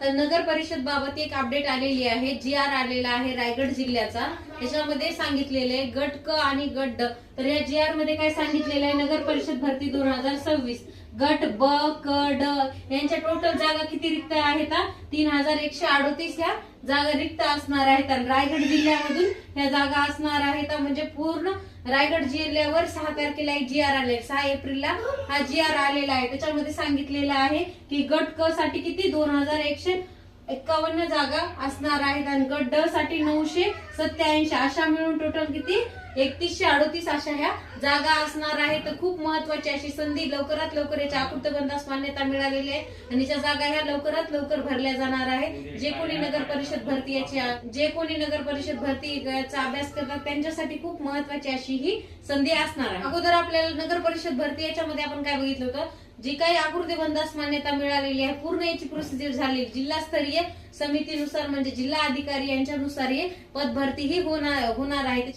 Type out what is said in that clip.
तर नगर परिषद बाबत एक अपडेट आलेली आहे। GR आलेला आहे रायगड जिल्ह्याचा। त्याच्यामध्ये सांगितलेले आहे गट क आणि गट ड। तर या GR मध्ये काय सांगितलेलं आहे, नगर परिषद भरती 2026 गट ब क ड यांच्या टोटल जागा किती रिक्त आहेत? 3138 या जागा रिक्त असणार आहेत। आणि रायगड जिल्ह्यामधून ह्या जागा असणार आहेत। म्हणजे पूर्ण रायगड जिल्ह्यावर 6 तारखेला एक GR आले, 6 एप्रिलला हा GR आलेला आहे। त्याच्यामध्ये सांगितलेलं आहे की गट क साठी किती 2151 जागा असणार आहेत आणि गट ड साठी 987 अशा मिळून टोटल किती 3138 अशा ह्या जागा असणार आहेत। तर खूप महत्वाची अशी संधी, लवकरात लवकर याच्या आकृतबंधास मान्यता मिळालेली आहे आणि त्या जागा ह्या लवकरात लवकर भरल्या जाणार आहे। जे कोणी नगर परिषद भरतीचा अभ्यास करतात त्यांच्यासाठी खूप महत्वाची अशी ही संधी असणार आहे। अगोदर आपल्याला नगर परिषद भरती याच्यामध्ये आपण काय बघितलं होतं, जी काही आकृतीबंधास मान्यता मिळालेली आहे पूर्ण याची प्रोसिजर झाली। जिल्हास्तरीय समितीनुसार म्हणजे जिल्हा अधिकारी यांच्यानुसार हे पद भरती ही होणार आहे।